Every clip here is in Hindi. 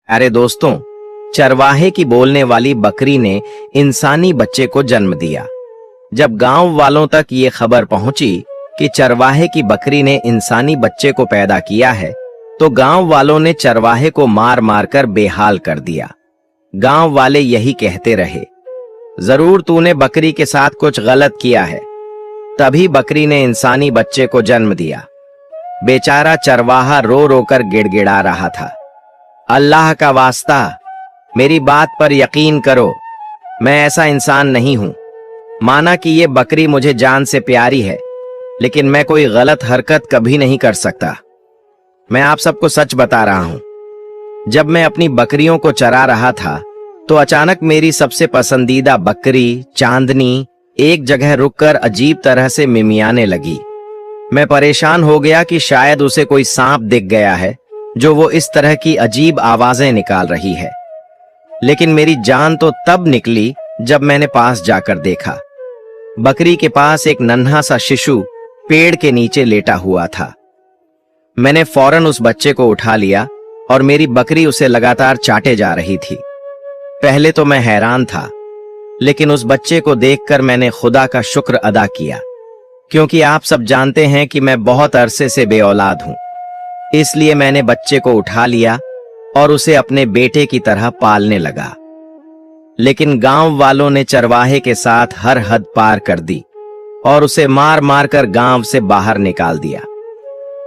अरे दोस्तों, चरवाहे की बोलने वाली बकरी ने इंसानी बच्चे को जन्म दिया। जब गांव वालों तक ये खबर पहुंची कि चरवाहे की बकरी ने इंसानी बच्चे को पैदा किया है, तो गांव वालों ने चरवाहे को मार मार कर बेहाल कर दिया। गांव वाले यही कहते रहे, जरूर तूने बकरी के साथ कुछ गलत किया है, तभी बकरी ने इंसानी बच्चे को जन्म दिया। बेचारा चरवाहा रो रो कर गिड़गिड़ा रहा था। अल्लाह का वास्ता, मेरी बात पर यकीन करो, मैं ऐसा इंसान नहीं हूं। माना कि ये बकरी मुझे जान से प्यारी है, लेकिन मैं कोई गलत हरकत कभी नहीं कर सकता। मैं आप सबको सच बता रहा हूं। जब मैं अपनी बकरियों को चरा रहा था, तो अचानक मेरी सबसे पसंदीदा बकरी चांदनी एक जगह रुककर अजीब तरह से मिमियाने लगी। मैं परेशान हो गया कि शायद उसे कोई सांप दिख गया है, जो वो इस तरह की अजीब आवाजें निकाल रही है। लेकिन मेरी जान तो तब निकली जब मैंने पास जाकर देखा। बकरी के पास एक नन्हा सा शिशु पेड़ के नीचे लेटा हुआ था। मैंने फौरन उस बच्चे को उठा लिया और मेरी बकरी उसे लगातार चाटे जा रही थी। पहले तो मैं हैरान था, लेकिन उस बच्चे को देखकर मैंने खुदा का शुक्र अदा किया, क्योंकि आप सब जानते हैं कि मैं बहुत अरसे से बेऔलाद हूं। इसलिए मैंने बच्चे को उठा लिया और उसे अपने बेटे की तरह पालने लगा। लेकिन गांव वालों ने चरवाहे के साथ हर हद पार कर दी और उसे मार मार कर गांव से बाहर निकाल दिया।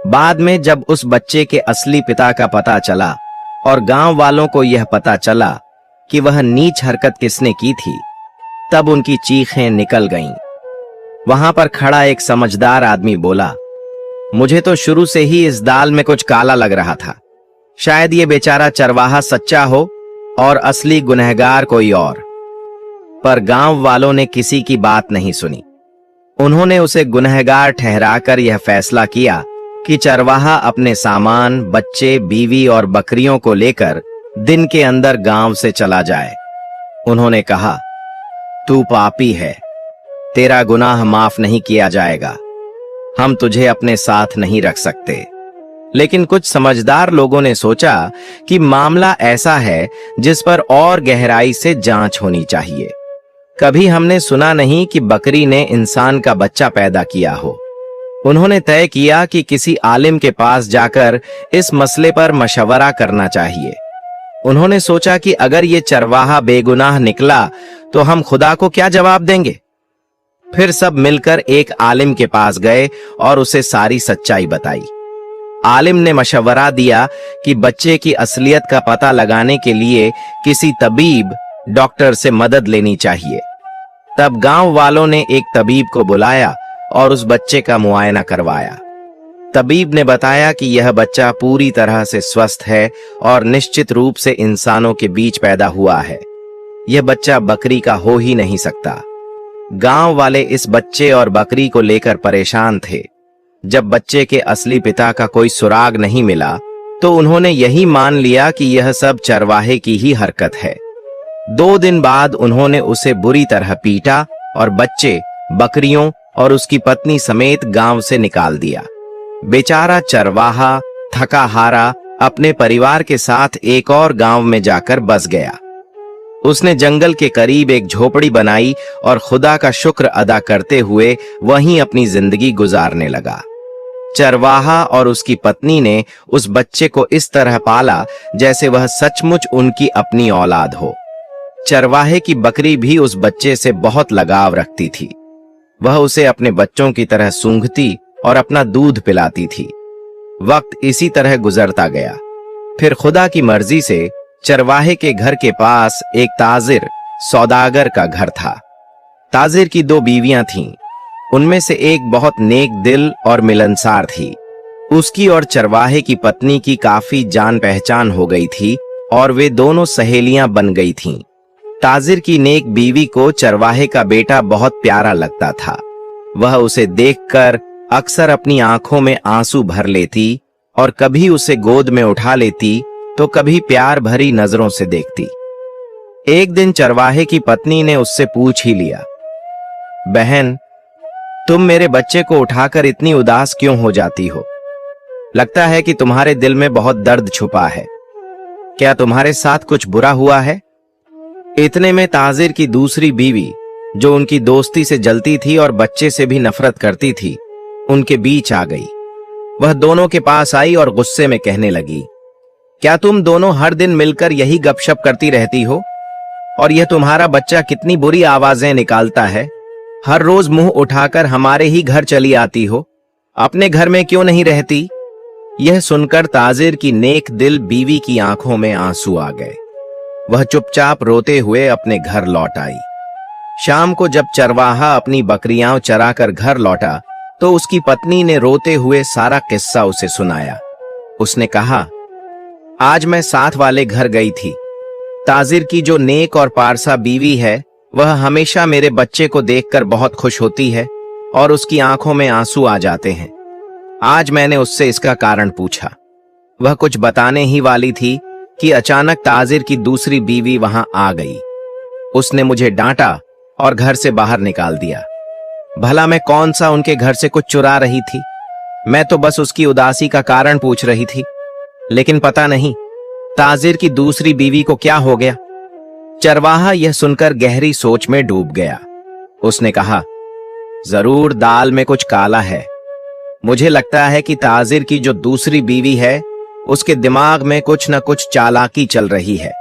बाद में जब उस बच्चे के असली पिता का पता चला और गांव वालों को यह पता चला कि वह नीच हरकत किसने की थी, तब उनकी चीखें निकल गईं। वहां पर खड़ा एक समझदार आदमी बोला, मुझे तो शुरू से ही इस दाल में कुछ काला लग रहा था। शायद ये बेचारा चरवाहा सच्चा हो और असली गुनहगार कोई और। पर गांव वालों ने किसी की बात नहीं सुनी। उन्होंने उसे गुनहगार ठहराकर यह फैसला किया कि चरवाहा अपने सामान, बच्चे, बीवी और बकरियों को लेकर दिन के अंदर गांव से चला जाए। उन्होंने कहा, तू पापी है, तेरा गुनाह माफ नहीं किया जाएगा, हम तुझे अपने साथ नहीं रख सकते। लेकिन कुछ समझदार लोगों ने सोचा कि मामला ऐसा है जिस पर और गहराई से जांच होनी चाहिए। कभी हमने सुना नहीं कि बकरी ने इंसान का बच्चा पैदा किया हो। उन्होंने तय किया कि किसी आलिम के पास जाकर इस मसले पर मशवरा करना चाहिए। उन्होंने सोचा कि अगर ये चरवाहा बेगुनाह निकला तो हम खुदा को क्या जवाब देंगे। फिर सब मिलकर एक आलिम के पास गए और उसे सारी सच्चाई बताई। आलिम ने मशवरा दिया कि बच्चे की असलियत का पता लगाने के लिए किसी तबीब, डॉक्टर से मदद लेनी चाहिए। तब गांव वालों ने एक तबीब को बुलाया और उस बच्चे का मुआयना करवाया। तबीब ने बताया कि यह बच्चा पूरी तरह से स्वस्थ है और निश्चित रूप से इंसानों के बीच पैदा हुआ है। यह बच्चा बकरी का हो ही नहीं सकता। गांव वाले इस बच्चे और बकरी को लेकर परेशान थे। जब बच्चे के असली पिता का कोई सुराग नहीं मिला, तो उन्होंने यही मान लिया कि यह सब चरवाहे की ही हरकत है। 2 दिन बाद उन्होंने उसे बुरी तरह पीटा और बच्चे, बकरियों और उसकी पत्नी समेत गांव से निकाल दिया। बेचारा चरवाहा थका हारा अपने परिवार के साथ एक और गांव में जाकर बस गया। उसने जंगल के करीब एक झोपड़ी बनाई और खुदा का शुक्र अदा करते हुए वहीं अपनी जिंदगी गुजारने लगा। चरवाहा और उसकी पत्नी ने उस बच्चे को इस तरह पाला जैसे वह सचमुच उनकी अपनी औलाद हो। चरवाहे की बकरी भी उस बच्चे से बहुत लगाव रखती थी। वह उसे अपने बच्चों की तरह सूंघती और अपना दूध पिलाती थी। वक्त इसी तरह गुजरता गया। फिर खुदा की मर्जी से चरवाहे के घर के पास एक ताजिर, सौदागर का घर था। ताजिर की 2 बीवियां थीं। उनमें से एक बहुत नेक दिल और मिलनसार थी। उसकी और चरवाहे की पत्नी की काफी जान पहचान हो गई थी और वे दोनों सहेलियां बन गई थीं। ताजिर की नेक बीवी को चरवाहे का बेटा बहुत प्यारा लगता था। वह उसे देखकर अक्सर अपनी आंखों में आंसू भर लेती और कभी उसे गोद में उठा लेती तो कभी प्यार भरी नजरों से देखती। एक दिन चरवाहे की पत्नी ने उससे पूछ ही लिया, बहन, तुम मेरे बच्चे को उठाकर इतनी उदास क्यों हो जाती हो? लगता है कि तुम्हारे दिल में बहुत दर्द छुपा है। क्या तुम्हारे साथ कुछ बुरा हुआ है? इतने में ताजिर की दूसरी बीवी, जो उनकी दोस्ती से जलती थी और बच्चे से भी नफरत करती थी, उनके बीच आ गई। वह दोनों के पास आई और गुस्से में कहने लगी, क्या तुम दोनों हर दिन मिलकर यही गपशप करती रहती हो? और यह तुम्हारा बच्चा कितनी बुरी आवाजें निकालता है। हर रोज मुंह उठाकर हमारे ही घर चली आती हो, अपने घर में क्यों नहीं रहती? यह सुनकर ताजिर की नेक दिल बीवी की आंखों में आंसू आ गए। वह चुपचाप रोते हुए अपने घर लौट आई। शाम को जब चरवाहा अपनी बकरियां चराकर घर लौटा तो उसकी पत्नी ने रोते हुए सारा किस्सा उसे सुनाया। उसने कहा, आज मैं साथ वाले घर गई थी। ताजिर की जो नेक और पारसा बीवी है, वह हमेशा मेरे बच्चे को देखकर बहुत खुश होती है और उसकी आंखों में आंसू आ जाते हैं। आज मैंने उससे इसका कारण पूछा। वह कुछ बताने ही वाली थी कि अचानक ताजिर की दूसरी बीवी वहां आ गई। उसने मुझे डांटा और घर से बाहर निकाल दिया। भला मैं कौन सा उनके घर से कुछ चुरा रही थी? मैं तो बस उसकी उदासी का कारण पूछ रही थी। लेकिन पता नहीं ताजिर की दूसरी बीवी को क्या हो गया। चरवाहा यह सुनकर गहरी सोच में डूब गया। उसने कहा, जरूर दाल में कुछ काला है। मुझे लगता है कि ताजिर की जो दूसरी बीवी है, उसके दिमाग में कुछ न कुछ चालाकी चल रही है।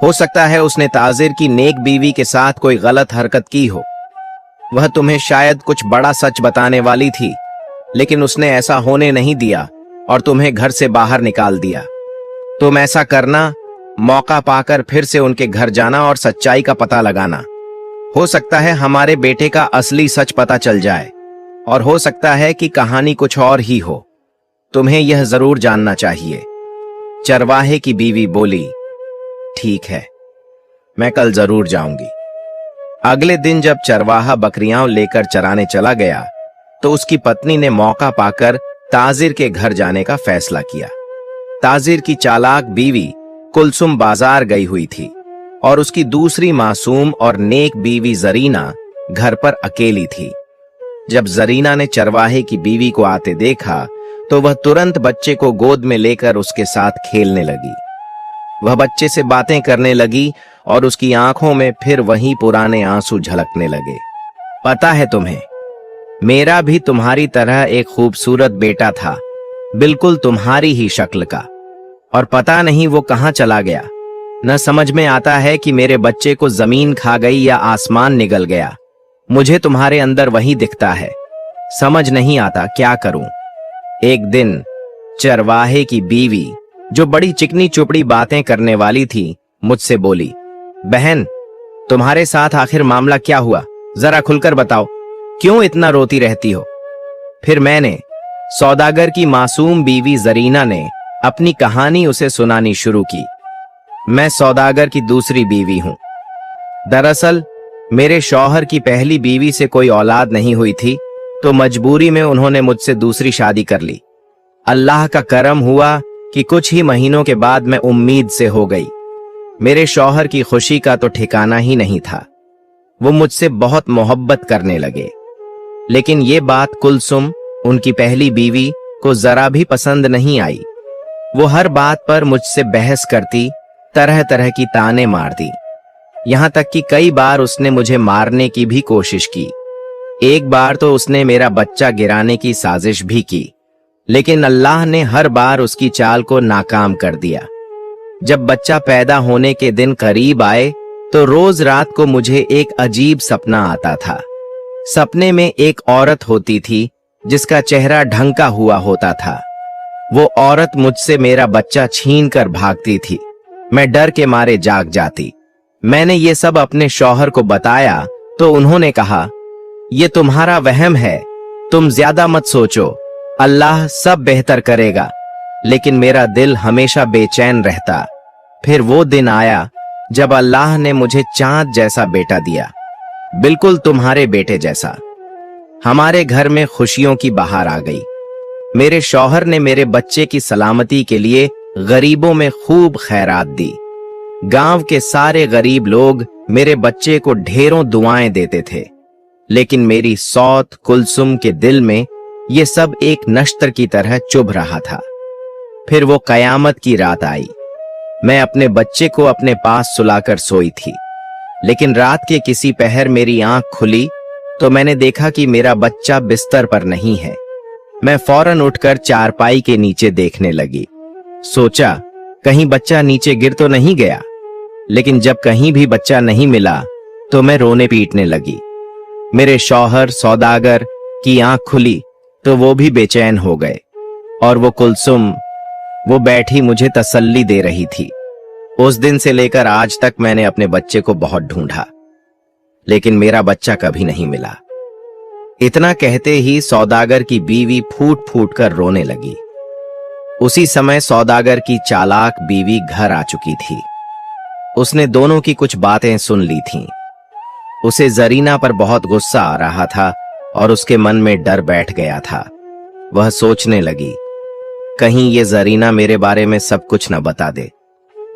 हो सकता है उसने ताजिर की नेक बीवी के साथ कोई गलत हरकत की हो। वह तुम्हें शायद कुछ बड़ा सच बताने वाली थी, लेकिन उसने ऐसा होने नहीं दिया और तुम्हें घर से बाहर निकाल दिया। तुम ऐसा करना, मौका पाकर फिर से उनके घर जाना और सच्चाई का पता लगाना। हो सकता है हमारे बेटे का असली सच पता चल जाए, और हो सकता है कि कहानी कुछ और ही हो। तुम्हें यह जरूर जानना चाहिए। चरवाहे की बीवी बोली, ठीक है, मैं कल जरूर जाऊंगी। अगले दिन जब चरवाहा बकरियां लेकर चराने चला गया तो उसकी पत्नी ने मौका पाकर ताजिर के घर जाने का फैसला किया। ताजिर की चालाक बीवी कुलसुम बाजार गई हुई थी और उसकी दूसरी मासूम और नेक बीवी जरीना घर पर अकेली थी। जब जरीना ने चरवाहे की बीवी को आते देखा तो वह तुरंत बच्चे को गोद में लेकर उसके साथ खेलने लगी। वह बच्चे से बातें करने लगी और उसकी आंखों में फिर वही पुराने आंसू झलकने लगे। पता है तुम्हें, मेरा भी तुम्हारी तरह एक खूबसूरत बेटा था, बिल्कुल तुम्हारी ही शक्ल का, और पता नहीं वो कहां चला गया। न समझ में आता है कि मेरे बच्चे को जमीन खा गई या आसमान निगल गया। मुझे तुम्हारे अंदर वही दिखता है, समझ नहीं आता क्या करूं। एक दिन चरवाहे की बीवी, जो बड़ी चिकनी चुपड़ी बातें करने वाली थी, मुझसे बोली, बहन, तुम्हारे साथ आखिर मामला क्या हुआ? जरा खुलकर बताओ, क्यों इतना रोती रहती हो? फिर मैंने, सौदागर की मासूम बीवी जरीना ने अपनी कहानी उसे सुनानी शुरू की। मैं सौदागर की दूसरी बीवी हूं। दरअसल मेरे शौहर की पहली बीवी से कोई औलाद नहीं हुई थी, तो मजबूरी में उन्होंने मुझसे दूसरी शादी कर ली। अल्लाह का करम हुआ कि कुछ ही महीनों के बाद मैं उम्मीद से हो गई। मेरे शौहर की खुशी का तो ठिकाना ही नहीं था। वो मुझसे बहुत मोहब्बत करने लगे, लेकिन ये बात कुलसुम, उनकी पहली बीवी, को जरा भी पसंद नहीं आई। वो हर बात पर मुझसे बहस करती, तरह तरह की ताने मारती। यहां तक कि कई बार उसने मुझे मारने की भी कोशिश की। एक बार तो उसने मेरा बच्चा गिराने की साजिश भी की, लेकिन अल्लाह ने हर बार उसकी चाल को नाकाम कर दिया। जब बच्चा पैदा होने के दिन करीब आए तो रोज रात को मुझे एक अजीब सपना आता था। सपने में एक औरत होती थी जिसका चेहरा ढंका हुआ होता था। वो औरत मुझसे मेरा बच्चा छीन कर भागती थी। मैं डर के मारे जाग जाती। मैंने ये सब अपने शौहर को बताया तो उन्होंने कहा, ये तुम्हारा वहम है, तुम ज्यादा मत सोचो, अल्लाह सब बेहतर करेगा। लेकिन मेरा दिल हमेशा बेचैन रहता। फिर वो दिन आया जब अल्लाह ने मुझे चांद जैसा बेटा दिया, बिल्कुल तुम्हारे बेटे जैसा। हमारे घर में खुशियों की बहार आ गई। मेरे शौहर ने मेरे बच्चे की सलामती के लिए गरीबों में खूब खैरात दी। गांव के सारे गरीब लोग मेरे बच्चे को ढेरों दुआएं देते थे, लेकिन मेरी सौत कुलसुम के दिल में ये सब एक नश्तर की तरह चुभ रहा था। फिर वो कयामत की रात आई। मैं अपने बच्चे को अपने पास सुलाकर सोई थी, लेकिन रात के किसी पहर मेरी आंख खुली तो मैंने देखा कि मेरा बच्चा बिस्तर पर नहीं है। मैं फौरन उठकर चारपाई के नीचे देखने लगी। सोचा कहीं बच्चा नीचे गिर तो नहीं गया, लेकिन जब कहीं भी बच्चा नहीं मिला तो मैं रोने पीटने लगी। मेरे शौहर सौदागर की आंख खुली तो वो भी बेचैन हो गए, और वो कुलसुम, वो बैठी मुझे तसल्ली दे रही थी। उस दिन से लेकर आज तक मैंने अपने बच्चे को बहुत ढूंढा, लेकिन मेरा बच्चा कभी नहीं मिला। इतना कहते ही सौदागर की बीवी फूट फूट कर रोने लगी। उसी समय सौदागर की चालाक बीवी घर आ चुकी थी। उसने दोनों की कुछ बातें सुन ली थीं। उसे जरीना पर बहुत गुस्सा आ रहा था और उसके मन में डर बैठ गया था। वह सोचने लगी, कहीं ये जरीना मेरे बारे में सब कुछ न बता दे।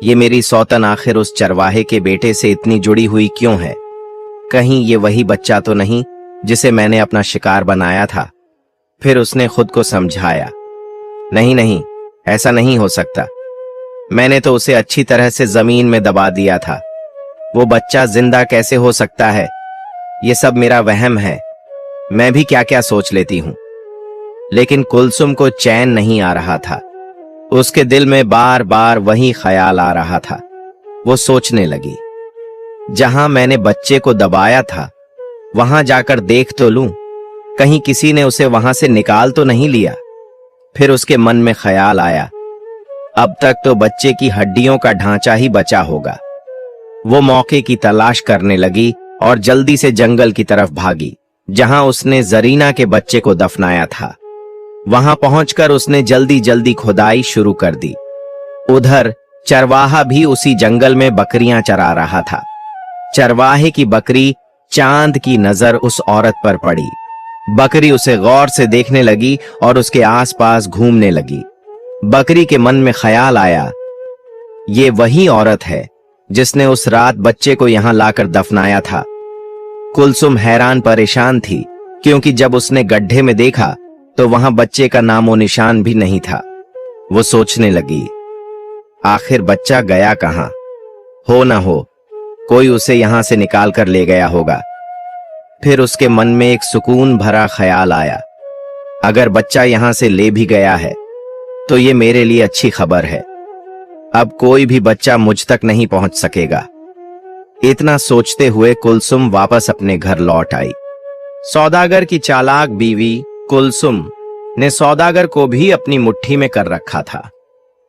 ये मेरी सौतन आखिर उस चरवाहे के बेटे से इतनी जुड़ी हुई क्यों है? कहीं ये वही बच्चा तो नहीं जिसे मैंने अपना शिकार बनाया था? फिर उसने खुद को समझाया, नहीं नहीं, ऐसा नहीं हो सकता। मैंने तो उसे अच्छी तरह से जमीन में दबा दिया था। वो बच्चा जिंदा कैसे हो सकता है? ये सब मेरा वहम है। मैं भी क्या क्या सोच लेती हूं। लेकिन कुलसुम को चैन नहीं आ रहा था। उसके दिल में बार बार वही ख्याल आ रहा था। वो सोचने लगी, जहां मैंने बच्चे को दबाया था वहां जाकर देख तो लूं, कहीं किसी ने उसे वहां से निकाल तो नहीं लिया। फिर उसके मन में ख्याल आया, अब तक तो बच्चे की हड्डियों का ढांचा ही बचा होगा। वो मौके की तलाश करने लगी और जल्दी से जंगल की तरफ भागी, जहां उसने जरीना के बच्चे को दफनाया था। वहां पहुंचकर उसने जल्दी जल्दी खुदाई शुरू कर दी। उधर चरवाहा भी उसी जंगल में बकरियां चरा रहा था। चरवाहे की बकरी चांद की नजर उस औरत पर पड़ी। बकरी उसे गौर से देखने लगी और उसके आसपास घूमने लगी। बकरी के मन में ख्याल आया, ये वही औरत है जिसने उस रात बच्चे को यहां लाकर दफनाया था। कुलसुम हैरान परेशान थी, क्योंकि जब उसने गड्ढे में देखा तो वहां बच्चे का नामो निशान भी नहीं था। वो सोचने लगी, आखिर बच्चा गया कहां? हो न हो कोई उसे यहां से निकाल कर ले गया होगा। फिर उसके मन में एक सुकून भरा ख्याल आया, अगर बच्चा यहां से ले भी गया है तो ये मेरे लिए अच्छी खबर है। अब कोई भी बच्चा मुझ तक नहीं पहुंच सकेगा। इतना सोचते हुए कुलसुम वापस अपने घर लौट आई। सौदागर की चालाक बीवी कुलसुम ने सौदागर को भी अपनी मुट्ठी में कर रखा था।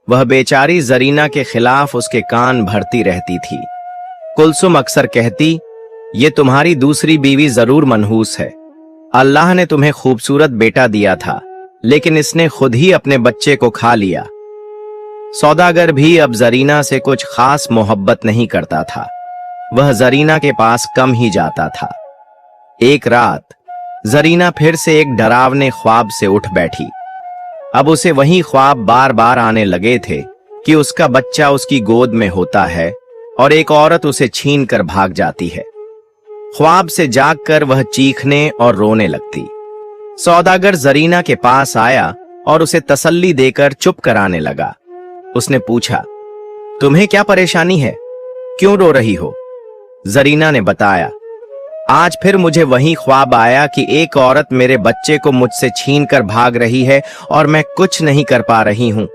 वह बेचारी जरीना के खिलाफ उसके कान भरती रहती थी। कुलसुम अक्सर कहती, ये तुम्हारी दूसरी बीवी जरूर मनहूस है। अल्लाह ने तुम्हें खूबसूरत बेटा दिया था, लेकिन इसने खुद ही अपने बच्चे को खा लिया। सौदागर भी अब जरीना से कुछ खास मोहब्बत नहीं करता था। वह जरीना के पास कम ही जाता था। एक रात जरीना फिर से एक डरावने ख्वाब से उठ बैठी। अब उसे वही ख्वाब बार बार आने लगे थे कि उसका बच्चा उसकी गोद में होता है और एक औरत उसे छीन कर भाग जाती है। ख्वाब से जागकर वह चीखने और रोने लगती। सौदागर जरीना के पास आया और उसे तसल्ली देकर चुप कराने लगा। उसने पूछा, तुम्हें क्या परेशानी है? क्यों रो रही हो? जरीना ने बताया, आज फिर मुझे वही ख्वाब आया कि एक औरत मेरे बच्चे को मुझसे छीन कर भाग रही है और मैं कुछ नहीं कर पा रही हूं।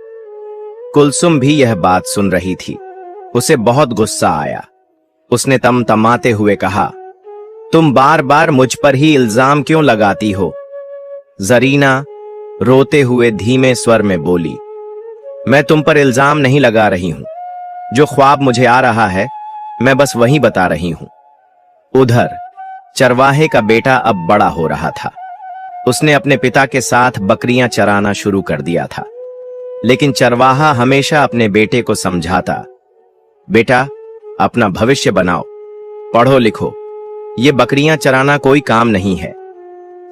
कुलसुम भी यह बात सुन रही थी। उसे बहुत गुस्सा आया। उसने तमतमाते हुए कहा, तुम बार बार मुझ पर ही इल्जाम क्यों लगाती हो? जरीना रोते हुए धीमे स्वर में बोली, मैं तुम पर इल्जाम नहीं लगा रही हूं। जो ख्वाब मुझे आ रहा है मैं बस वही बता रही हूं। उधर चरवाहे का बेटा अब बड़ा हो रहा था। उसने अपने पिता के साथ बकरियां चराना शुरू कर दिया था, लेकिन चरवाहा हमेशा अपने बेटे को समझाता, बेटा अपना भविष्य बनाओ, पढ़ो लिखो, ये बकरियां चराना कोई काम नहीं है।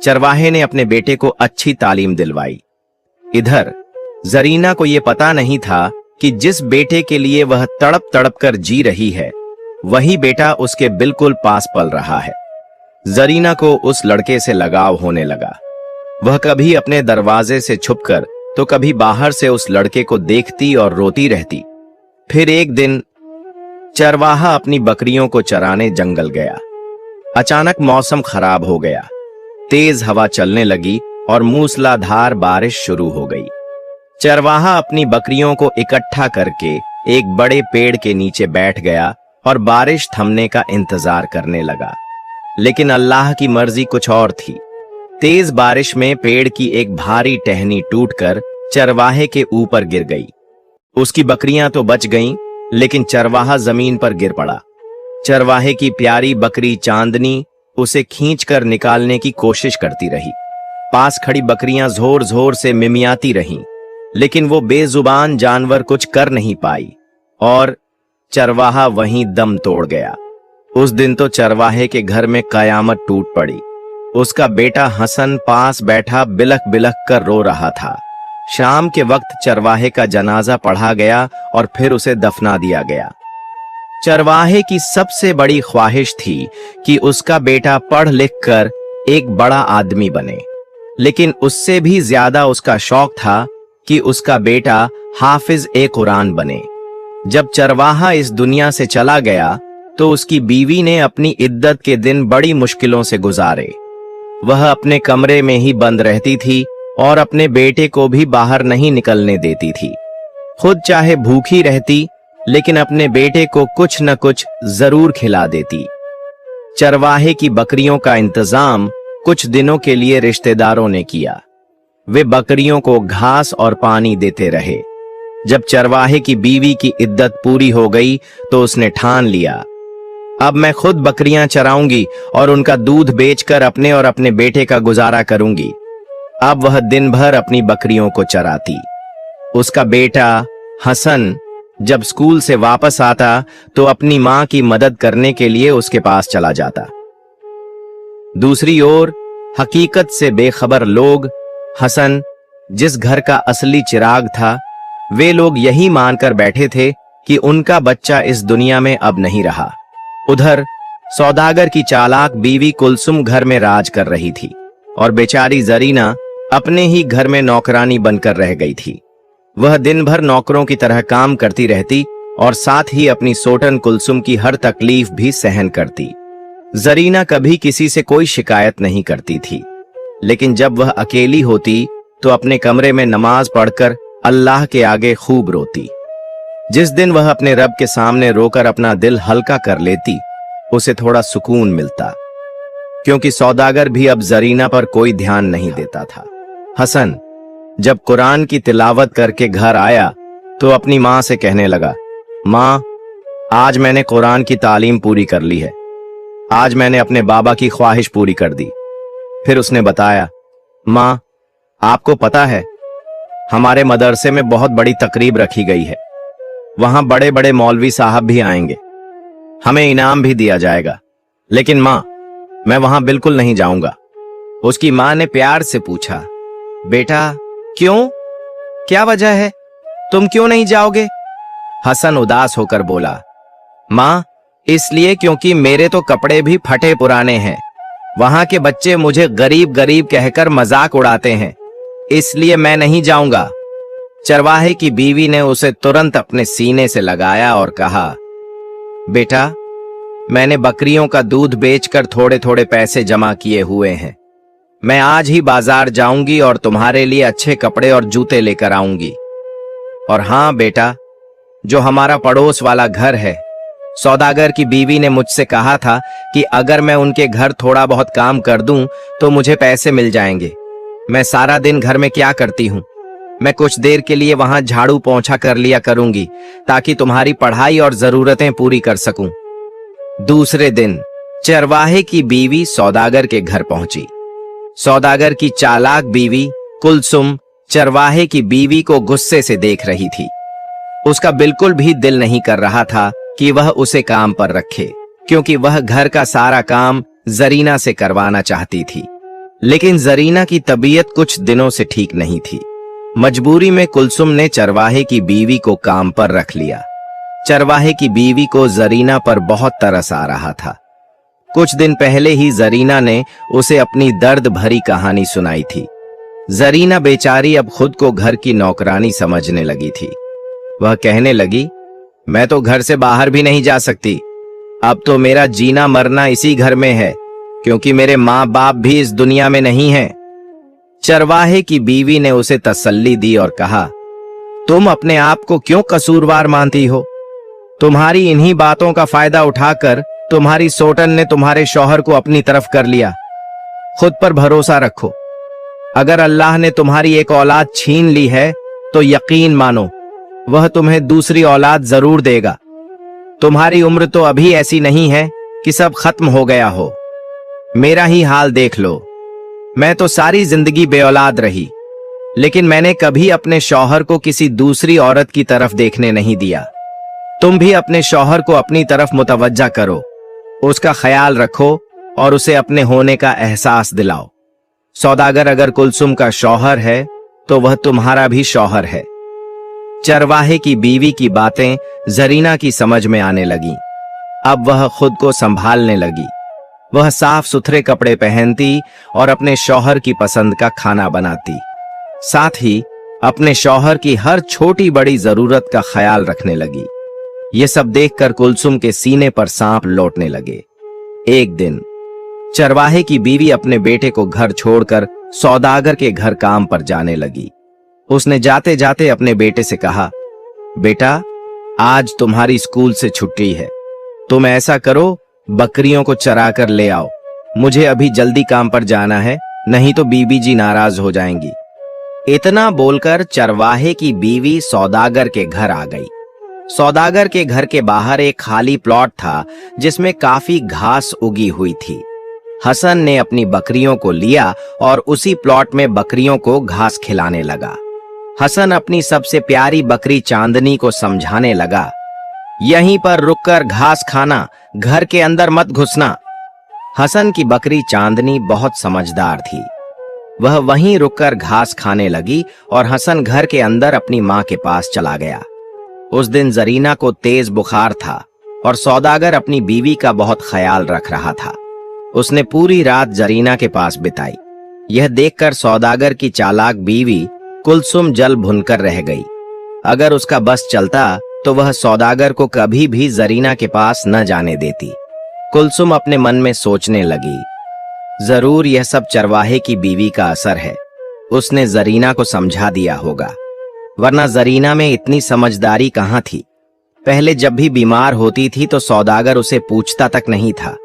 चरवाहे ने अपने बेटे को अच्छी तालीम दिलवाई। इधर जरीना को यह पता नहीं था कि जिस बेटे के लिए वह तड़प तड़प कर जी रही है, वही बेटा उसके बिल्कुल पास पल रहा है। जरीना को उस लड़के से लगाव होने लगा। वह कभी अपने दरवाजे से छुपकर तो कभी बाहर से उस लड़के को देखती और रोती रहती। फिर एक दिन चरवाहा अपनी बकरियों को चराने जंगल गया। अचानक मौसम खराब हो गया। तेज हवा चलने लगी और मूसलाधार बारिश शुरू हो गई। चरवाहा अपनी बकरियों को इकट्ठा करके एक बड़े पेड़ के नीचे बैठ गया और बारिश थमने का इंतजार करने लगा। लेकिन अल्लाह की मर्जी कुछ और थी। तेज बारिश में पेड़ की एक भारी टहनी टूटकर चरवाहे के ऊपर गिर गई। उसकी बकरियां तो बच गईं, लेकिन चरवाहा जमीन पर गिर पड़ा। चरवाहे की प्यारी बकरी चांदनी उसे खींचकर निकालने की कोशिश करती रही। पास खड़ी बकरियां जोर जोर से मिमियाती रहीं, लेकिन वो बेजुबान जानवर कुछ कर नहीं पाई और चरवाहा वहीं दम तोड़ गया। उस दिन तो चरवाहे के घर में कयामत टूट पड़ी। उसका बेटा हसन पास बैठा बिलख बिलख कर रो रहा था। शाम के वक्त चरवाहे का जनाजा पढ़ा गया और फिर उसे दफना दिया गया। चरवाहे की सबसे बड़ी ख्वाहिश थी कि उसका बेटा पढ़ लिख कर एक बड़ा आदमी बने, लेकिन उससे भी ज्यादा उसका शौक था कि उसका बेटा हाफिज ए कुरान बने। जब चरवाहा इस दुनिया से चला गया तो उसकी बीवी ने अपनी इद्दत के दिन बड़ी मुश्किलों से गुजारे। वह अपने कमरे में ही बंद रहती थी और अपने बेटे को भी बाहर नहीं निकलने देती थी। खुद चाहे भूखी रहती, लेकिन अपने बेटे को कुछ न कुछ जरूर खिला देती। चरवाहे की बकरियों का इंतजाम कुछ दिनों के लिए रिश्तेदारों ने किया। वे बकरियों को घास और पानी देते रहे। जब चरवाहे की बीवी की इद्दत पूरी हो गई तो उसने ठान लिया, अब मैं खुद बकरियां चराऊंगी और उनका दूध बेचकर अपने और अपने बेटे का गुजारा करूंगी। अब वह दिन भर अपनी बकरियों को चराती। उसका बेटा हसन जब स्कूल से वापस आता तो अपनी मां की मदद करने के लिए उसके पास चला जाता। दूसरी ओर हकीकत से बेखबर लोग हसन जिस घर का असली चिराग था, वे लोग यही मानकर बैठे थे कि उनका बच्चा इस दुनिया में अब नहीं रहा। उधर सौदागर की चालाक बीवी कुलसुम घर में राज कर रही थी और बेचारी जरीना अपने ही घर में नौकरानी बनकर रह गई थी। वह दिन भर नौकरों की तरह काम करती रहती और साथ ही अपनी सोटन कुलसुम की हर तकलीफ भी सहन करती। जरीना कभी किसी से कोई शिकायत नहीं करती थी, लेकिन जब वह अकेली होती तो अपने कमरे में नमाज पढ़कर अल्लाह के आगे खूब रोती। जिस दिन वह अपने रब के सामने रोकर अपना दिल हल्का कर लेती, उसे थोड़ा सुकून मिलता, क्योंकि सौदागर भी अब जरीना पर कोई ध्यान नहीं देता था। हसन जब कुरान की तिलावत करके घर आया तो अपनी मां से कहने लगा, मां, आज मैंने कुरान की तालीम पूरी कर ली है। आज मैंने अपने बाबा की ख्वाहिश पूरी कर दी। फिर उसने बताया, मां, आपको पता है हमारे मदरसे में बहुत बड़ी तकरीब रखी गई है। वहां बड़े बड़े मौलवी साहब भी आएंगे, हमें इनाम भी दिया जाएगा। लेकिन मां, मैं वहां बिल्कुल नहीं जाऊंगा। उसकी मां ने प्यार से पूछा, बेटा क्यों, क्या वजह है, तुम क्यों नहीं जाओगे? हसन उदास होकर बोला, मां, इसलिए क्योंकि मेरे तो कपड़े भी फटे पुराने हैं। वहां के बच्चे मुझे गरीब गरीब कहकर मजाक उड़ाते हैं, इसलिए मैं नहीं जाऊंगा। चरवाहे की बीवी ने उसे तुरंत अपने सीने से लगाया और कहा, बेटा, मैंने बकरियों का दूध बेचकर थोड़े थोड़े पैसे जमा किए हुए हैं। मैं आज ही बाजार जाऊंगी और तुम्हारे लिए अच्छे कपड़े और जूते लेकर आऊंगी। और हां बेटा, जो हमारा पड़ोस वाला घर है, सौदागर की बीवी ने मुझसे कहा था कि अगर मैं उनके घर थोड़ा बहुत काम कर दूं तो मुझे पैसे मिल जाएंगे। मैं सारा दिन घर में क्या करती हूं, मैं कुछ देर के लिए वहां झाड़ू पोंछा कर लिया करूंगी ताकि तुम्हारी पढ़ाई और जरूरतें पूरी कर सकूं। दूसरे दिन चरवाहे की बीवी सौदागर के घर पहुंची। सौदागर की चालाक बीवी कुलसुम चरवाहे की बीवी को गुस्से से देख रही थी। उसका बिल्कुल भी दिल नहीं कर रहा था कि वह उसे काम पर रखे, क्योंकि वह घर का सारा काम जरीना से करवाना चाहती थी। लेकिन जरीना की तबीयत कुछ दिनों से ठीक नहीं थी। मजबूरी में कुलसुम ने चरवाहे की बीवी को काम पर रख लिया। चरवाहे की बीवी को जरीना पर बहुत तरस आ रहा था। कुछ दिन पहले ही जरीना ने उसे अपनी दर्द भरी कहानी सुनाई थी। जरीना बेचारी अब खुद को घर की नौकरानी समझने लगी थी। वह कहने लगी, मैं तो घर से बाहर भी नहीं जा सकती। अब तो मेरा जीना मरना इसी घर में है, क्योंकि मेरे माँ बाप भी इस दुनिया में नहीं हैं। चरवाहे की बीवी ने उसे तसल्ली दी और कहा, तुम अपने आप को क्यों कसूरवार मानती हो? तुम्हारी इन्हीं बातों का फायदा उठाकर तुम्हारी सोटन ने तुम्हारे शौहर को अपनी तरफ कर लिया। खुद पर भरोसा रखो। अगर अल्लाह ने तुम्हारी एक औलाद छीन ली है तो यकीन मानो वह तुम्हें दूसरी औलाद जरूर देगा। तुम्हारी उम्र तो अभी ऐसी नहीं है कि सब खत्म हो गया हो। मेरा ही हाल देख लो। मैं तो सारी जिंदगी बेऔलाद रही, लेकिन मैंने कभी अपने शौहर को किसी दूसरी औरत की तरफ देखने नहीं दिया। तुम भी अपने शौहर को अपनी तरफ मुतवज्जा करो, उसका ख्याल रखो और उसे अपने होने का एहसास दिलाओ। सौदागर अगर कुलसुम का शौहर है तो वह तुम्हारा भी शौहर है। चरवाहे की बीवी की बातें जरीना की समझ में आने लगी। अब वह खुद को संभालने लगी। वह साफ सुथरे कपड़े पहनती और अपने शौहर की पसंद का खाना बनाती। साथ ही अपने शौहर की हर छोटी बड़ी जरूरत का ख्याल रखने लगी। ये सब देखकर कुलसुम के सीने पर सांप लौटने लगे। एक दिन चरवाहे की बीवी अपने बेटे को घर छोड़कर सौदागर के घर काम पर जाने लगी। उसने जाते जाते अपने बेटे से कहा, बेटा, आज तुम्हारी स्कूल से छुट्टी है। तुम ऐसा करो, बकरियों को चरा कर ले आओ। मुझे अभी जल्दी काम पर जाना है, नहीं तो बीबी जी नाराज हो जाएंगी। इतना बोलकर चरवाहे की बीवी सौदागर के घर आ गई। सौदागर के घर के बाहर एक खाली प्लॉट था जिसमें काफी घास उगी हुई थी। हसन ने अपनी बकरियों को लिया और उसी प्लॉट में बकरियों को घास खिलाने लगा। हसन अपनी सबसे प्यारी बकरी चांदनी को समझाने लगा, यहीं पर रुककर घास खाना, घर के अंदर मत घुसना। हसन की बकरी चांदनी बहुत समझदार थी। वह वहीं रुककर घास खाने लगी और हसन घर के अंदर अपनी माँ के पास चला गया। उस दिन जरीना को तेज बुखार था और सौदागर अपनी बीवी का बहुत ख्याल रख रहा था। उसने पूरी रात जरीना के पास बिताई। यह देखकर सौदागर की चालाक बीवी कुलसुम जल भुनकर रह गई। अगर उसका बस चलता तो वह सौदागर को कभी भी जरीना के पास न जाने देती। कुलसुम अपने मन में सोचने लगी, जरूर यह सब चरवाहे की बीवी का असर है। उसने जरीना को समझा दिया होगा, वरना जरीना में इतनी समझदारी कहाँ थी। पहले जब भी बीमार होती थी तो सौदागर उसे पूछता तक नहीं था,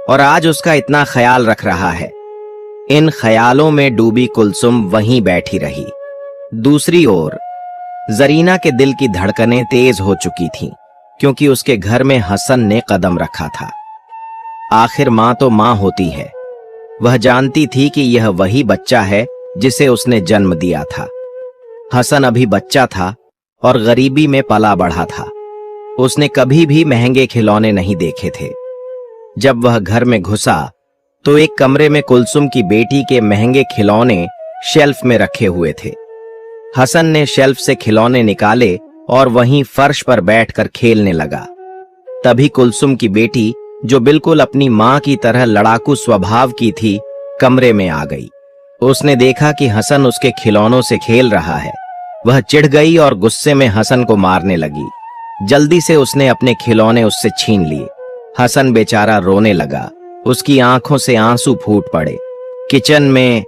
और आज उसका इतना ख्याल रख रहा है। इन ख्यालों में डूबी कुलसुम वहीं बैठी रही। दूसरी ओर जरीना के दिल की धड़कनें तेज हो चुकी थीं, क्योंकि उसके घर में हसन ने कदम रखा था। आखिर मां तो मां होती है। वह जानती थी कि यह वही बच्चा है जिसे उसने जन्म दिया था। हसन अभी बच्चा था और गरीबी में पला बढ़ा था। उसने कभी भी महंगे खिलौने नहीं देखे थे। जब वह घर में घुसा तो एक कमरे में कुलसुम की बेटी के महंगे खिलौने शेल्फ में रखे हुए थे। हसन ने शेल्फ से खिलौने निकाले और वहीं फर्श पर बैठकर खेलने लगा। तभी कुलसुम की बेटी, जो बिल्कुल अपनी मां की तरह लड़ाकू स्वभाव की थी, कमरे में आ गई। उसने देखा कि हसन उसके खिलौनों से खेल रहा है। वह चिढ़ गई और गुस्से में हसन को मारने लगी। जल्दी से उसने अपने खिलौने उससे छीन लिए। हसन बेचारा रोने लगा। उसकी आंखों से आंसू फूट पड़े। किचन में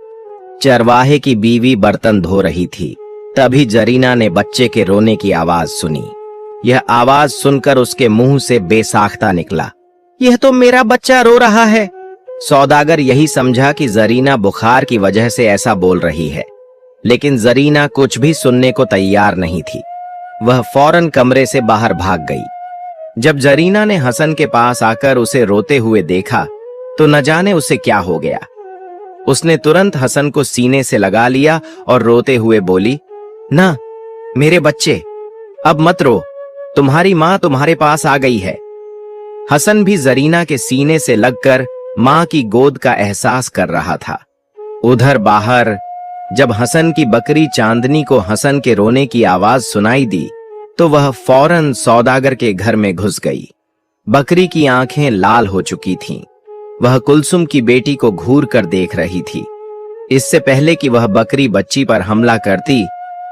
चरवाहे की बीवी बर्तन धो रही थी। तभी जरीना ने बच्चे के रोने की आवाज सुनी। यह आवाज सुनकर उसके मुंह से बेसाख्ता निकला, यह तो मेरा बच्चा रो रहा है। सौदागर यही समझा कि जरीना बुखार की वजह से ऐसा बोल रही है, लेकिन जरीना कुछ भी सुनने को तैयार नहीं थी। वह फौरन कमरे से बाहर भाग गई। जब जरीना ने हसन के पास आकर उसे रोते हुए देखा तो न जाने उसे क्या हो गया। उसने तुरंत हसन को सीने से लगा लिया और रोते हुए बोली, ना मेरे बच्चे, अब मत रो, तुम्हारी मां तुम्हारे पास आ गई है। हसन भी जरीना के सीने से लगकर मां की गोद का एहसास कर रहा था। उधर बाहर जब हसन की बकरी चांदनी को हसन के रोने की आवाज सुनाई दी तो वह फौरन सौदागर के घर में घुस गई। बकरी की आंखें लाल हो चुकी थीं। वह कुलसुम की बेटी को घूर कर देख रही थी। इससे पहले कि वह बकरी बच्ची पर हमला करती,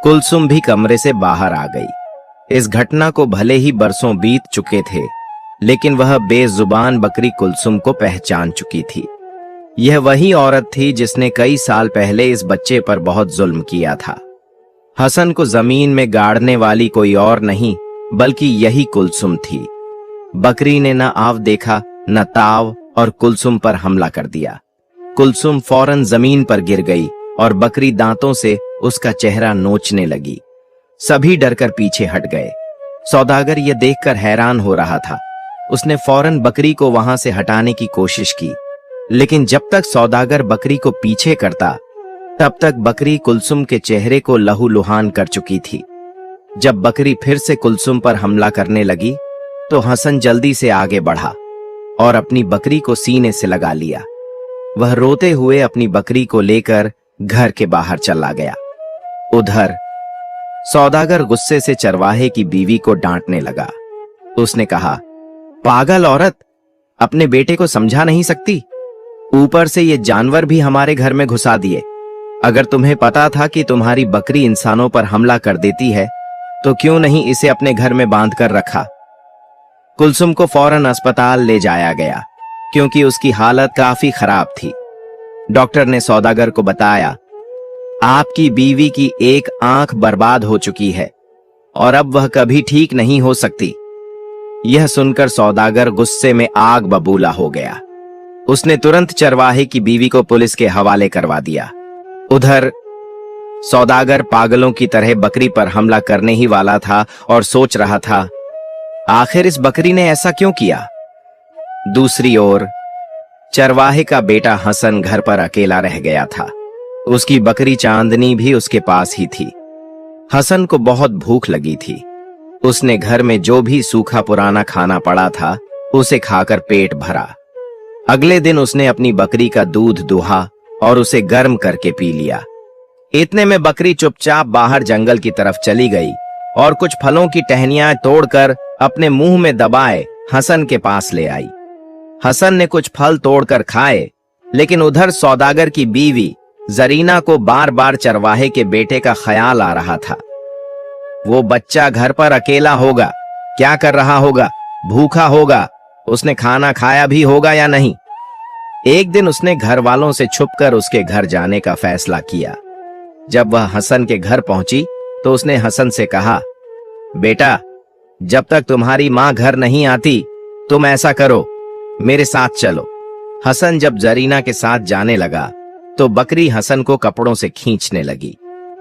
कुलसुम भी कमरे से बाहर आ गई। इस घटना को भले ही बरसों बीत चुके थे, लेकिन वह बेजुबान बकरी कुलसुम को पहचान चुकी थी। यह वही औरत थी जिसने कई साल पहले इस बच्चे पर बहुत जुल्म किया था। हसन को जमीन में गाड़ने वाली कोई और नहीं बल्कि यही कुलसुम थी। बकरी ने न आव देखा न ताव और कुलसुम पर हमला कर दिया। कुलसुम फौरन जमीन पर गिर गई और बकरी दांतों से उसका चेहरा नोचने लगी। सभी डरकर पीछे हट गए। सौदागर यह देखकर हैरान हो रहा था। उसने फौरन बकरी को वहां से हटाने की कोशिश की, लेकिन जब तक सौदागर बकरी को पीछे करता तब तक बकरी कुलसुम के चेहरे को लहूलुहान कर चुकी थी। जब बकरी फिर से कुलसुम पर हमला करने लगी तो हसन जल्दी से आगे बढ़ा और अपनी बकरी को सीने से लगा लिया। वह रोते हुए अपनी बकरी को लेकर घर के बाहर चला गया। उधर सौदागर गुस्से से चरवाहे की बीवी को डांटने लगा। उसने कहा, पागल औरत, अपने बेटे को समझा नहीं सकती? ऊपर से ये जानवर भी हमारे घर में घुसा दिए। अगर तुम्हें पता था कि तुम्हारी बकरी इंसानों पर हमला कर देती है तो क्यों नहीं इसे अपने घर में बांध कर रखा? कुलसुम को फौरन अस्पताल ले जाया गया क्योंकि उसकी हालत काफी खराब थी। डॉक्टर ने सौदागर को बताया, आपकी बीवी की एक आंख बर्बाद हो चुकी है और अब वह कभी ठीक नहीं हो सकती। यह सुनकर सौदागर गुस्से में आग बबूला हो गया। उसने तुरंत चरवाहे की बीवी को पुलिस के हवाले करवा दिया। उधर सौदागर पागलों की तरह बकरी पर हमला करने ही वाला था और सोच रहा था, आखिर इस बकरी ने ऐसा क्यों किया? दूसरी ओर चरवाहे का बेटा हसन घर पर अकेला रह गया था। उसकी बकरी चांदनी भी उसके पास ही थी। हसन को बहुत भूख लगी थी। उसने घर में जो भी सूखा पुराना खाना पड़ा था उसे खाकर पेट भरा। अगले दिन उसने अपनी बकरी का दूध दुहा और उसे गर्म करके पी लिया। इतने में बकरी चुपचाप बाहर जंगल की तरफ चली गई और कुछ फलों की टहनियां तोड़कर अपने मुंह में दबाए हसन के पास ले आई। हसन ने कुछ फल तोड़कर खाए, लेकिन उधर सौदागर की बीवी जरीना को बार बार चरवाहे के बेटे का ख्याल आ रहा था। वो बच्चा घर पर अकेला होगा, क्या कर रहा होगा? भूखा होगा, उसने खाना खाया भी होगा या नहीं? एक दिन उसने घर वालों से छुपकर उसके घर जाने का फैसला किया। जब वह हसन के घर पहुंची तो उसने हसन से कहा, बेटा, जब तक तुम्हारी मां घर नहीं आती तुम ऐसा करो, मेरे साथ चलो। हसन जब जरीना के साथ जाने लगा तो बकरी हसन को कपड़ों से खींचने लगी।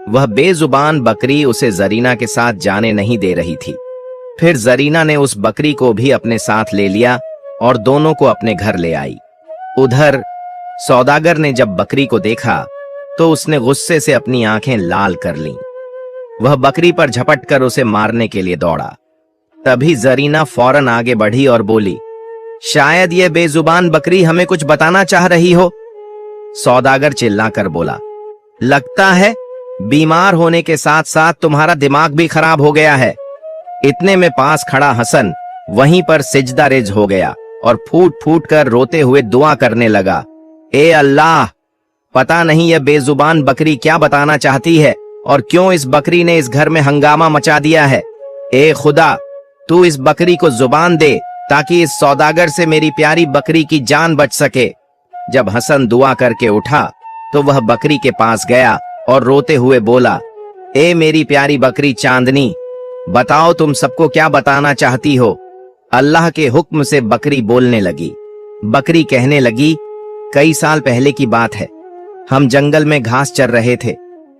वह बेजुबान बकरी उसे जरीना के साथ जाने नहीं दे रही थी। फिर जरीना ने उस बकरी को भी अपने साथ ले लिया और दोनों को अपने घर ले आई। उधर सौदागर ने जब बकरी को देखा तो उसने गुस्से से अपनी आंखें लाल कर लीं। वह बकरी पर झपट कर उसे मारने के लिए दौड़ा। तभी जरीना फौरन आगे बढ़ी और बोली, शायद यह बेजुबान बकरी हमें कुछ बताना चाह रही हो। सौदागर चिल्लाकर बोला, लगता है बीमार होने के साथ साथ तुम्हारा दिमाग भी खराब हो गया है। इतने में पास खड़ा हसन वहीं पर सिजदा रेज हो गया और फूट फूट कर रोते हुए दुआ करने लगा, ए अल्लाह, पता नहीं यह बेजुबान बकरी क्या बताना चाहती है और क्यों इस बकरी ने इस घर में हंगामा मचा दिया है। ए खुदा, तू इस बकरी को जुबान दे ताकि इस सौदागर से मेरी प्यारी बकरी की जान बच सके। जब हसन दुआ करके उठा तो वह बकरी के पास गया और रोते हुए बोला, ए मेरी प्यारी बकरी चांदनी, बताओ तुम सबको क्या बताना चाहती हो। अल्लाह के हुक्म से बकरी बोलने लगी। बकरी कहने लगी, कई साल पहले की बात है, हम जंगल में घास चर रहे थे।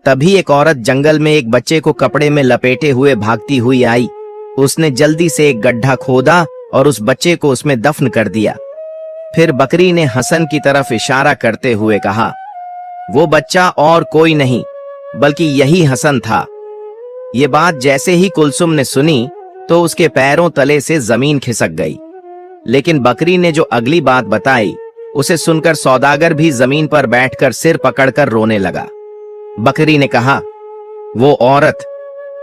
तभी एक औरत जंगल में एक बच्चे को कपड़े में लपेटे हुए भागती हुई आई। उसने जल्दी से एक गड्ढा खोदा और उस बच्चे को उसमें दफन कर दिया। फिर बकरी ने हसन की तरफ इशारा करते हुए कहा, वो बच्चा और कोई नहीं बल्कि यही हसन था। ये बात जैसे ही कुलसुम ने सुनी तो उसके पैरों तले से जमीन खिसक गई। लेकिन बकरी ने जो अगली बात बताई उसे सुनकर सौदागर भी जमीन पर बैठकर सिर पकड़कर रोने लगा। बकरी ने कहा, वो औरत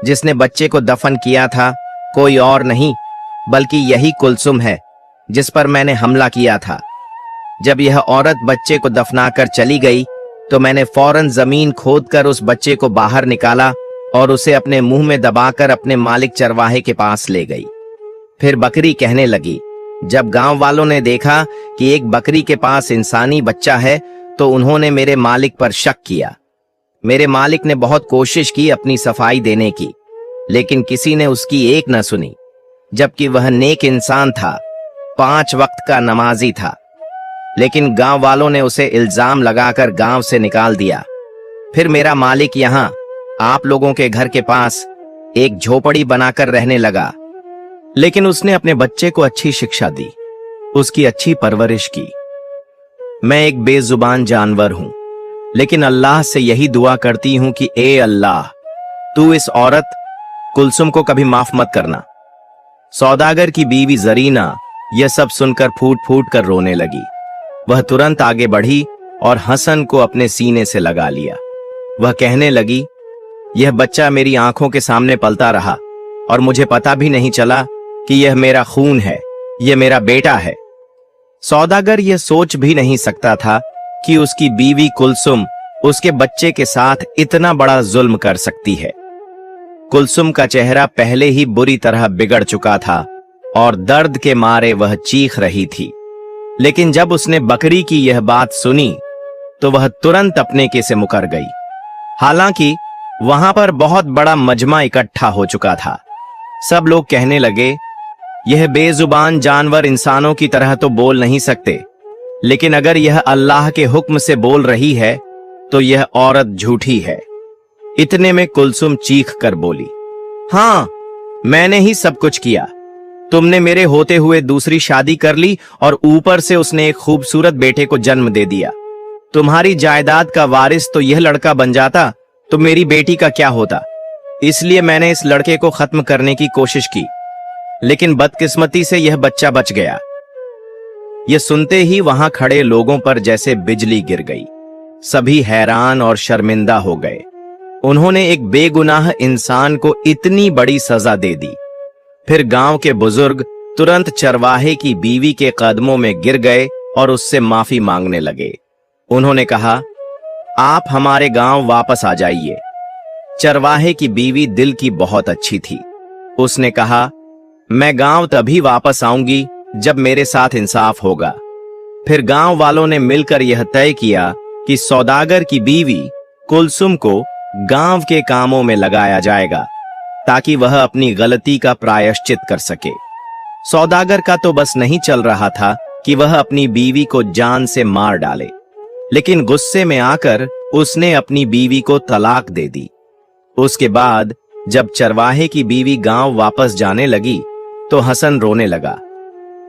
जिसने बच्चे को दफन किया था कोई और नहीं बल्कि यही कुलसुम है जिस पर मैंने हमला किया था। जब यह औरत बच्चे को दफनाकर चली गई तो मैंने फौरन जमीन खोदकर उस बच्चे को बाहर निकाला और उसे अपने मुंह में दबाकर अपने मालिक चरवाहे के पास ले गई। फिर बकरी कहने लगी। जब गांव वालों ने देखा कि एक बकरी के पास इंसानी बच्चा है तो उन्होंने मेरे मालिक पर शक किया। मेरे मालिक ने बहुत कोशिश की अपनी सफाई देने की, लेकिन किसी ने उसकी एक न सुनी, जबकि वह नेक इंसान था, 5 वक्त का नमाजी था। लेकिन गांव वालों ने उसे इल्जाम लगाकर गांव से निकाल दिया। फिर मेरा मालिक यहाँ आप लोगों के घर के पास एक झोपड़ी बनाकर रहने लगा, लेकिन उसने अपने बच्चे को अच्छी शिक्षा दी, उसकी अच्छी परवरिश की। मैं एक बेजुबान जानवर हूं, लेकिन अल्लाह से यही दुआ करती हूं कि ए अल्लाह, तू इस औरत कुलसुम को कभी माफ मत करना। सौदागर की बीवी जरीना यह सब सुनकर फूट फूट कर रोने लगी। वह तुरंत आगे बढ़ी और हसन को अपने सीने से लगा लिया। वह कहने लगी, यह बच्चा मेरी आंखों के सामने पलता रहा और मुझे पता भी नहीं चला कि यह मेरा खून है, यह मेरा बेटा है। सौदागर यह सोच भी नहीं सकता था कि उसकी बीवी कुलसुम उसके बच्चे के साथ इतना बड़ा जुल्म कर सकती है। कुलसुम का चेहरा पहले ही बुरी तरह बिगड़ चुका था और दर्द के मारे वह चीख रही थी। लेकिन जब उसने बकरी की यह बात सुनी तो वह तुरंत अपने के से मुकर गई। हालांकि वहां पर बहुत बड़ा मजमा इकट्ठा हो चुका था। सब लोग कहने लगे, यह बेजुबान जानवर इंसानों की तरह तो बोल नहीं सकते, लेकिन अगर यह अल्लाह के हुक्म से बोल रही है तो यह औरत झूठी है। इतने में कुलसुम चीख कर बोली, हां, मैंने ही सब कुछ किया। तुमने मेरे होते हुए दूसरी शादी कर ली और ऊपर से उसने एक खूबसूरत बेटे को जन्म दे दिया। तुम्हारी जायदाद का वारिस तो यह लड़का बन जाता तो मेरी बेटी का क्या होता। इसलिए मैंने इस लड़के को खत्म करने की कोशिश की, लेकिन बदकिस्मती से यह बच्चा बच गया। यह सुनते ही वहां खड़े लोगों पर जैसे बिजली गिर गई। सभी हैरान और शर्मिंदा हो गए। उन्होंने एक बेगुनाह इंसान को इतनी बड़ी सजा दे दी। फिर गांव के बुजुर्ग तुरंत चरवाहे की बीवी के कदमों में गिर गए और उससे माफी मांगने लगे। उन्होंने कहा, आप हमारे गांव वापस आ जाइए। चरवाहे की बीवी दिल की बहुत अच्छी थी। उसने कहा, मैं गांव तभी वापस आऊंगी जब मेरे साथ इंसाफ होगा। फिर गांव वालों ने मिलकर यह तय किया कि सौदागर की बीवी कुलसुम को गांव के कामों में लगाया जाएगा ताकि वह अपनी गलती का प्रायश्चित कर सके। सौदागर का तो बस नहीं चल रहा था कि वह अपनी बीवी को जान से मार डाले, लेकिन गुस्से में आकर उसने अपनी बीवी को तलाक दे दी। उसके बाद जब चरवाहे की बीवी गांव वापस जाने लगी तो हसन रोने लगा।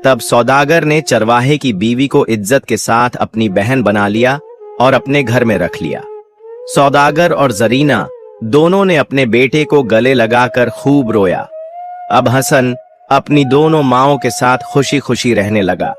तब सौदागर ने चरवाहे की बीवी को इज्जत के साथ अपनी बहन बना लिया और अपने घर में रख लिया। सौदागर और जरीना दोनों ने अपने बेटे को गले लगाकर खूब रोया। अब हसन अपनी दोनों माओं के साथ खुशी खुशी रहने लगा।